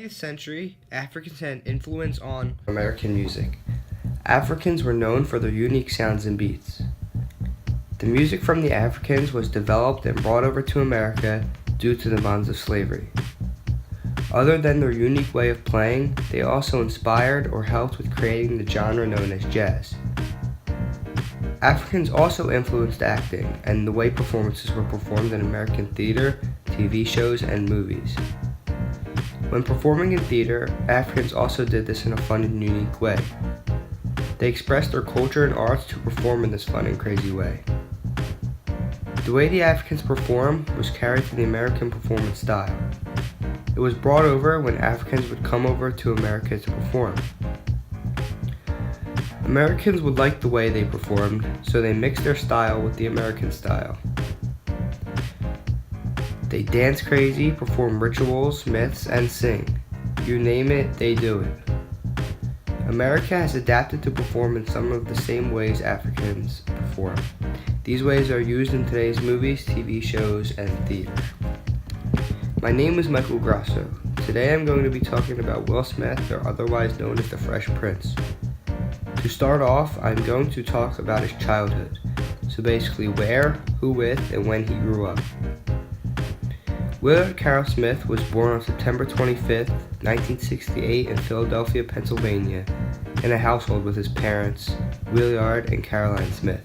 20th century, Africans had an influence on American music. Africans were known for their unique sounds and beats. The music from the Africans was developed and brought over to America due to the bonds of slavery. Other than their unique way of playing, they also inspired or helped with creating the genre known as jazz. Africans also influenced acting and the way performances were performed in American theater, TV shows, and movies. When performing in theater, Africans also did this in a fun and unique way. They expressed their culture and arts to perform in this fun and crazy way. The way the Africans performed was carried to the American performance style. It was brought over when Africans would come over to America to perform. Americans would like the way they performed, so they mixed their style with the American style. They dance crazy, perform rituals, myths, and sing. You name it, they do it. America has adapted to perform in some of the same ways Africans perform. These ways are used in today's movies, TV shows, and theater. My name is Michael Grasso. Today I'm going to be talking about Will Smith, or otherwise known as the Fresh Prince. To start off, I'm going to talk about his childhood. So basically where, who with, and when he grew up. Willow Carroll Smith was born on September 25, 1968 in Philadelphia, Pennsylvania, in a household with his parents, Willard and Caroline Smith.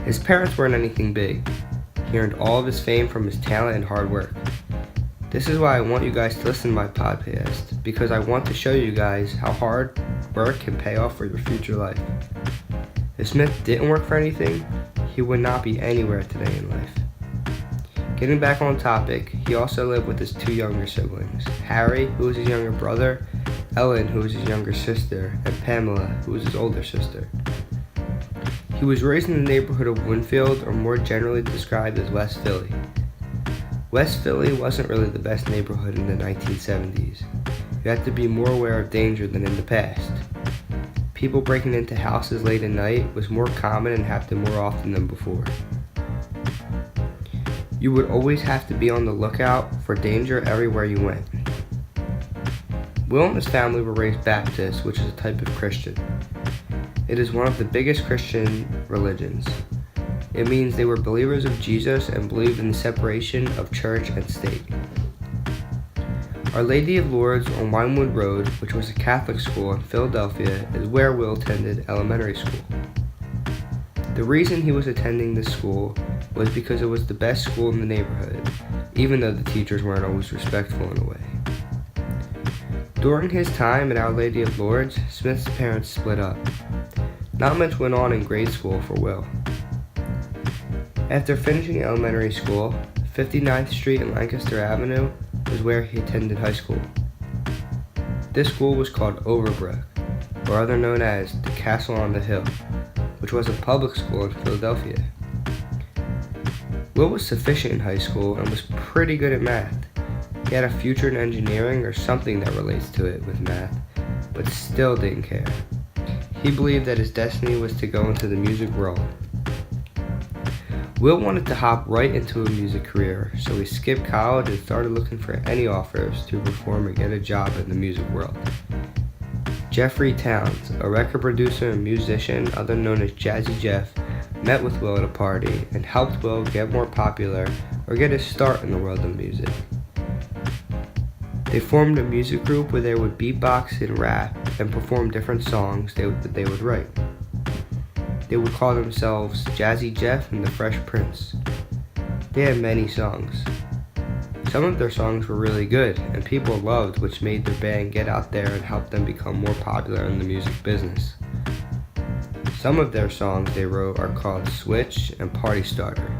His parents weren't anything big. He earned all of his fame from his talent and hard work. This is why I want you guys to listen to my podcast, because I want to show you guys how hard work can pay off for your future life. If Smith didn't work for anything, he would not be anywhere today in life. Getting back on topic, he also lived with his two younger siblings, Harry, who was his younger brother, Ellen, who was his younger sister, and Pamela, who was his older sister. He was raised in the neighborhood of Winfield, or more generally described as West Philly. West Philly wasn't really the best neighborhood in the 1970s. You had to be more aware of danger than in the past. People breaking into houses late at night was more common and happened more often than before. You would always have to be on the lookout for danger everywhere you went. Will and his family were raised Baptist, which is a type of Christian. It is one of the biggest Christian religions. It means they were believers of Jesus and believed in the separation of church and state. Our Lady of Lourdes on Winewood Road, which was a Catholic school in Philadelphia, is where Will attended elementary school. The reason he was attending this school was because it was the best school in the neighborhood, even though the teachers weren't always respectful in a way. During his time at Our Lady of Lourdes, Smith's parents split up. Not much went on in grade school for Will. After finishing elementary school, 59th Street and Lancaster Avenue was where he attended high school. This school was called Overbrook, or other known as the Castle on the Hill, which was a public school in Philadelphia. Will was sufficient in high school and was pretty good at math. He had a future in engineering or something that relates to it with math, but still didn't care. He believed that his destiny was to go into the music world. Will wanted to hop right into a music career, so he skipped college and started looking for any offers to perform or get a job in the music world. Jeffrey Towns, a record producer and musician, other known as Jazzy Jeff, met with Will at a party and helped Will get more popular or get his start in the world of music. They formed a music group where they would beatbox and rap and perform different songs that they would write. They would call themselves Jazzy Jeff and the Fresh Prince. They had many songs. Some of their songs were really good and people loved, which made their band get out there and help them become more popular in the music business. Some of their songs they wrote are called Switch and Party Starter.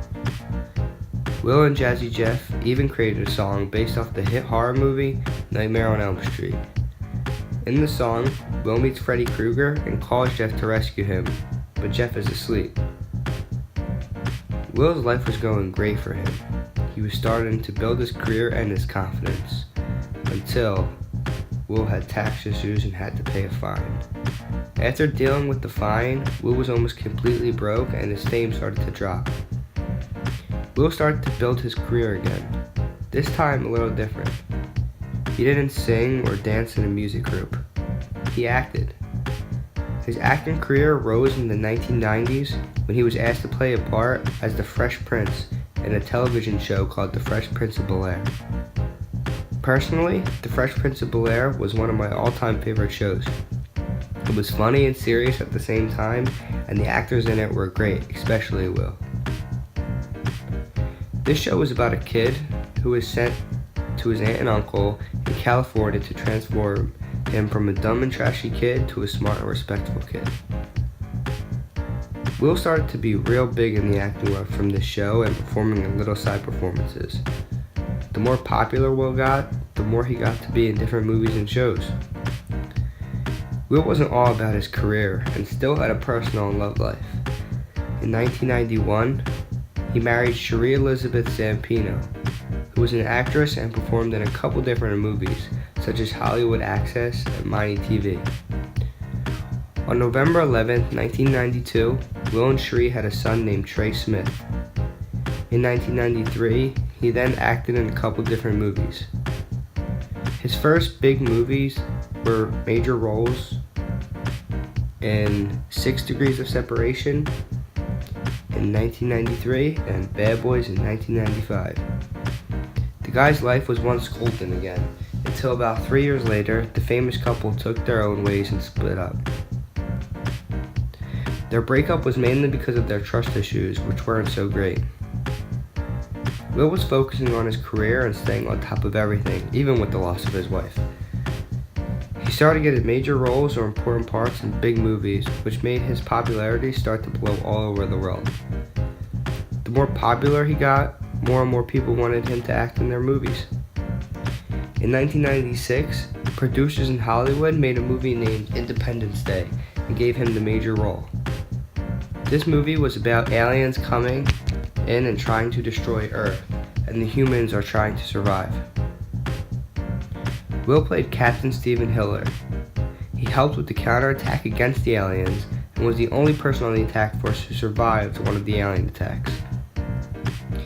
Will and Jazzy Jeff even created a song based off the hit horror movie Nightmare on Elm Street. In the song, Will meets Freddy Krueger and calls Jeff to rescue him, but Jeff is asleep. Will's life was going great for him. He was starting to build his career and his confidence, until Will had tax issues and had to pay a fine. After dealing with the fine, Will was almost completely broke and his fame started to drop. Will started to build his career again, this time a little different. He didn't sing or dance in a music group. He acted. His acting career rose in the 1990s when he was asked to play a part as the Fresh Prince in a television show called The Fresh Prince of Bel-Air. Personally, The Fresh Prince of Bel-Air was one of my all-time favorite shows. It was funny and serious at the same time, and the actors in it were great, especially Will. This show was about a kid who was sent to his aunt and uncle in California to transform him from a dumb and trashy kid to a smart and respectful kid. Will started to be real big in the acting world from this show and performing in little side performances. The more popular Will got, the more he got to be in different movies and shows. Will wasn't all about his career and still had a personal and love life. In 1991, he married Cherie Elizabeth Zampino, who was an actress and performed in a couple different movies, such as Hollywood Access and Mighty TV. On November 11, 1992, Will and Cherie had a son named Trey Smith. In 1993, he then acted in a couple different movies. His first big movies were major roles in 6 Degrees of Separation in 1993 and Bad Boys in 1995. The guy's life was once golden again, until about 3 years later, the famous couple took their own ways and split up. Their breakup was mainly because of their trust issues, which weren't so great. Will was focusing on his career and staying on top of everything, even with the loss of his wife. He started getting major roles or important parts in big movies, which made his popularity start to blow all over the world. The more popular he got, more and more people wanted him to act in their movies. In 1996, producers in Hollywood made a movie named Independence Day and gave him the major role. This movie was about aliens coming in and trying to destroy Earth, and the humans are trying to survive. Will played Captain Stephen Hiller. He helped with the counterattack against the aliens and was the only person on the attack force who survived one of the alien attacks.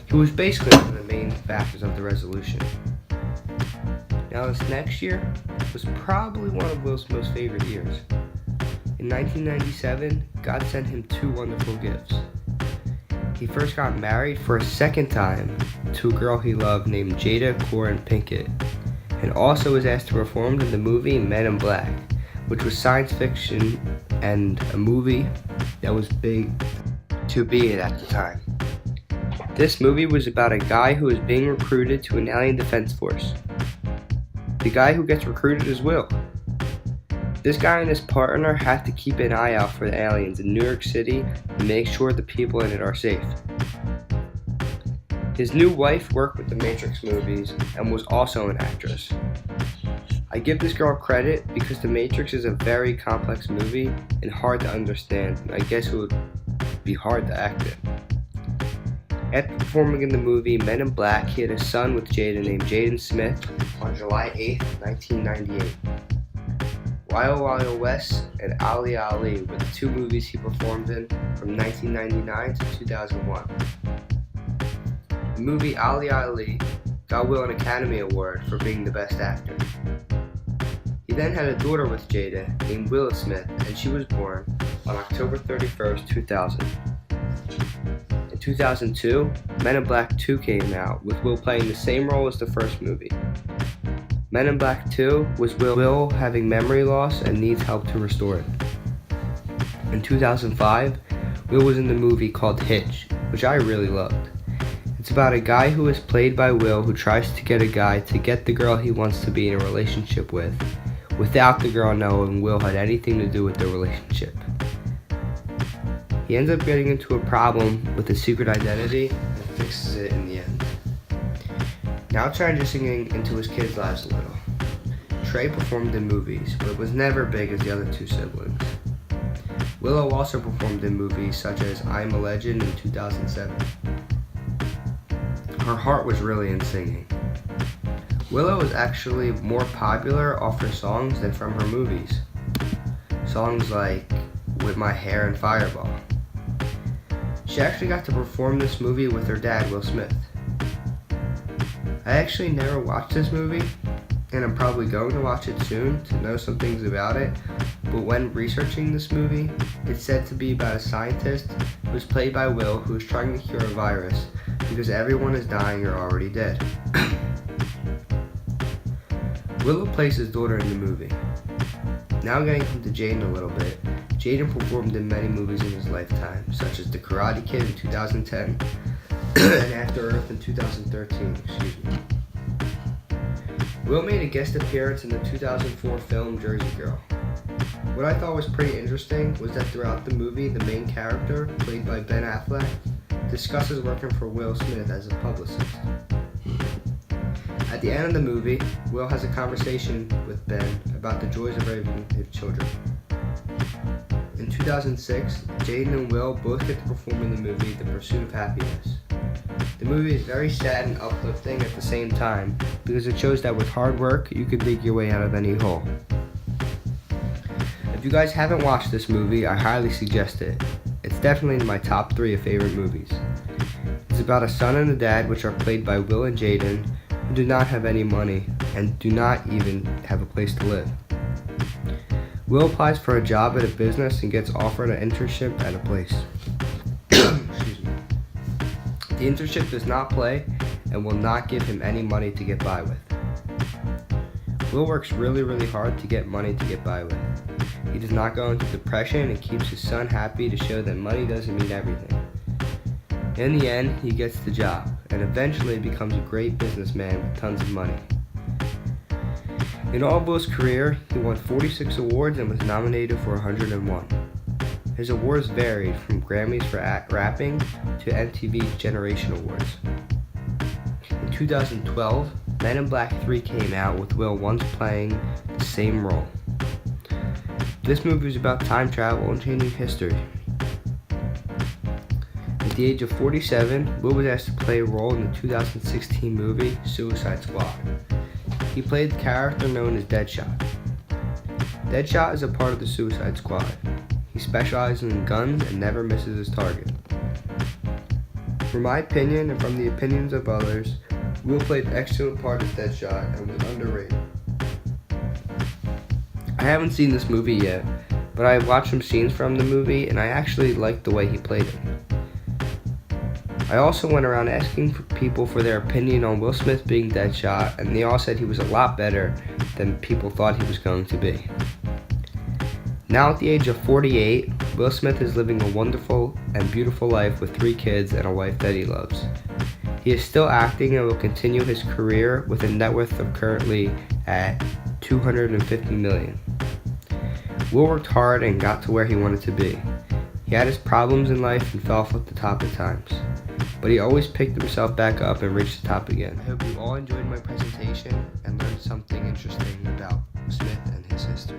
He was basically one of the main factors of the resolution. Now this next year was probably one of Will's most favorite years. In 1997, God sent him 2 wonderful gifts. He first got married for a second time to a girl he loved named Jada Corin Pinkett, and also was asked to perform in the movie Men in Black, which was science fiction and a movie that was big to be in at the time. This movie was about a guy who was being recruited to an alien defense force. The guy who gets recruited is Will. This guy and his partner have to keep an eye out for the aliens in New York City and make sure the people in it are safe. His new wife worked with the Matrix movies and was also an actress. I give this girl credit because The Matrix is a very complex movie and hard to understand, and I guess it would be hard to act in. After performing in the movie Men in Black, he had a son with Jada named Jaden Smith on July 8, 1998. Willow, Wild West and Ali Ali were the 2 movies he performed in from 1999 to 2001. The movie Ali Ali got Will an Academy Award for being the best actor. He then had a daughter with Jada named Willow Smith, and she was born on October 31st, 2000. In 2002, Men in Black 2 came out, with Will playing the same role as the first movie. Men in Black 2 was Will having memory loss and needs help to restore it. In 2005, Will was in the movie called Hitch, which I really loved. It's about a guy who is played by Will who tries to get a guy to get the girl he wants to be in a relationship with, without the girl knowing Will had anything to do with the relationship. He ends up getting into a problem with his secret identity and fixes it in the end. Now transitioning into his kids' lives a little. Trey performed in movies, but was never big as the other 2 siblings. Willow also performed in movies such as I'm a Legend in 2007. Her heart was really in singing. Willow was actually more popular off her songs than from her movies. Songs like With My Hair and Fireball. She actually got to perform this movie with her dad, Will Smith. I actually never watched this movie, and I'm probably going to watch it soon to know some things about it, but when researching this movie, it's said to be about a scientist who's played by Will who is trying to cure a virus because everyone is dying or already dead. Willow plays his daughter in the movie. Now getting into Jaden a little bit, Jaden performed in many movies in his lifetime, such as The Karate Kid in 2010 and After Earth in 2013. Will made a guest appearance in the 2004 film Jersey Girl. What I thought was pretty interesting was that throughout the movie, the main character, played by Ben Affleck, discusses working for Will Smith as a publicist. At the end of the movie, Will has a conversation with Ben about the joys of raising his children. In 2006, Jaden and Will both get to perform in the movie The Pursuit of Happiness. The movie is very sad and uplifting at the same time because it shows that with hard work, you can dig your way out of any hole. If you guys haven't watched this movie, I highly suggest it. It's definitely in my top 3 of favorite movies. It's about a son and a dad, which are played by Will and Jaden, who do not have any money and do not even have a place to live. Will applies for a job at a business and gets offered an internship at a place. The internship does not pay and will not give him any money to get by with. Will works really hard to get money to get by with. He does not go into depression and keeps his son happy to show that money doesn't mean everything. In the end, he gets the job and eventually becomes a great businessman with tons of money. In all of Will's career, he won 46 awards and was nominated for 101. His awards varied from Grammys for rapping to MTV's Generation Awards. In 2012, Men in Black 3 came out with Will once playing the same role. This movie is about time travel and changing history. At the age of 47, Will was asked to play a role in the 2016 movie Suicide Squad. He played the character known as Deadshot. Deadshot is a part of the Suicide Squad. He specializes in guns and never misses his target. From my opinion and from the opinions of others, Will played an excellent part as Deadshot and was underrated. I haven't seen this movie yet, but I watched some scenes from the movie and I actually liked the way he played it. I also went around asking people for their opinion on Will Smith being Deadshot, and they all said he was a lot better than people thought he was going to be. Now at the age of 48, Will Smith is living a wonderful and beautiful life with 3 kids and a wife that he loves. He is still acting and will continue his career with a net worth of currently at $250 million. Will worked hard and got to where he wanted to be. He had his problems in life and fell off at the top at times, but he always picked himself back up and reached the top again. I hope you all enjoyed my presentation and learned something interesting about Smith and his history.